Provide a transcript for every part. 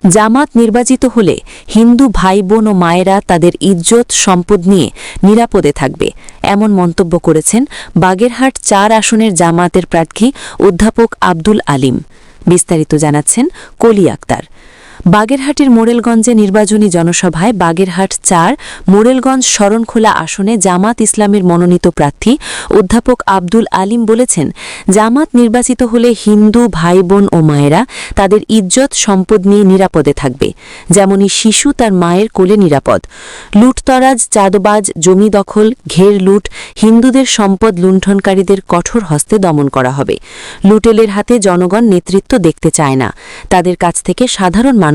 জামাত নির্বাচিত হলে হিন্দু ভাই বোন ও মায়েরা তাদের ইজ্জত সম্পদ নিয়ে নিরাপদে থাকবে, এমন মন্তব্য করেছেন বাগেরহাট ৪ আসনের জামাতের প্রার্থী অধ্যাপক আব্দুল আলিম। বিস্তারিত জানাচ্ছেন কলি আক্তার। বাগেরহাটের মোড়েলগঞ্জে নির্বাচনী জনসভায় বাগেরহাট ৪ মোড়েলগঞ্জ শরণখোলা আসনে জামাত ইসলামের মনোনীত প্রার্থী অধ্যাপক আব্দুল আলিম বলেছেন, জামাত নির্বাচিত হলে হিন্দু ভাই বোন ও মায়েরা তাদের ইজ্জত সম্পদ নিয়ে নিরাপদে থাকবে, যেমনি শিশু তার মায়ের কোলে নিরাপদ। লুটতরাজ, চাঁদবাজ, জমি দখল, ঘের লুট, হিন্দুদের সম্পদ লুণ্ঠনকারীদের কঠোর হস্তে দমন করা হবে। লুটেলের হাতে জনগণ নেতৃত্ব দেখতে চায় না, তাদের কাছ থেকে সাধারণ মানুষ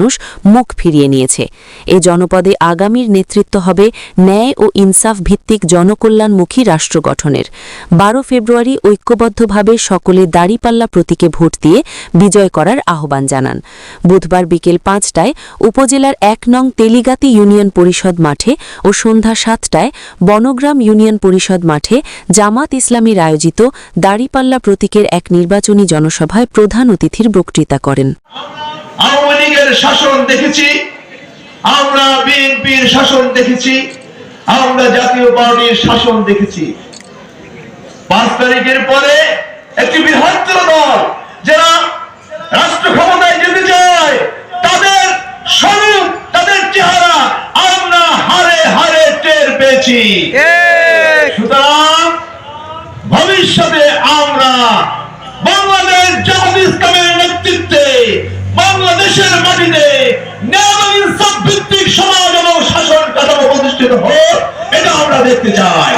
মুখ ফিরিয়ে নিয়েছে। এ জনপদে আগামীর নেতৃত্ব হবে ন্যায় ও ইনসাফ ভিত্তিক জনকল্যাণমুখী রাষ্ট্র গঠনের। ১২ ফেব্রুয়ারি ঐক্যবদ্ধভাবে সকলে দাঁড়িপাল্লা প্রতীকে ভোট দিয়ে বিজয় করার আহ্বান জানান। বুধবার বিকেল ৫টায় উপজেলার ১ নং তেলিগাতি ইউনিয়ন পরিষদ মাঠে ও সন্ধ্যা ৭টায় বনগ্রাম ইউনিয়ন পরিষদ মাঠে জামাত ইসলামীর আয়োজিত দাঁড়িপাল্লা প্রতীকের এক নির্বাচনী জনসভায় প্রধান অতিথির বক্তৃতা করেন। আওয়ামী লীগের শাসন দেখেছি, আমরা বিএনপির শাসন দেখেছি, আমরা জাতীয় পার্টির শাসন দেখেছি। ৫ তারিখের পরে একটি বৃহত্তর দল যারা রাষ্ট্র ক্ষমতায় যেতে চায়, তাদের স্বরূপ, তাদের চেহারা আমরা হারে হারে টের পেয়েছি। সুতরাং ভবিষ্যতে আমরা বাংলাদেশ জামাত ইসলামের নেতৃত্বে বাংলাদেশের মাটিতে ন্যায় ইনসাফ ভিত্তিক সমাজ এবং শাসন কাঠামো প্রতিষ্ঠিত হোক, এটা আমরা দেখতে চাই।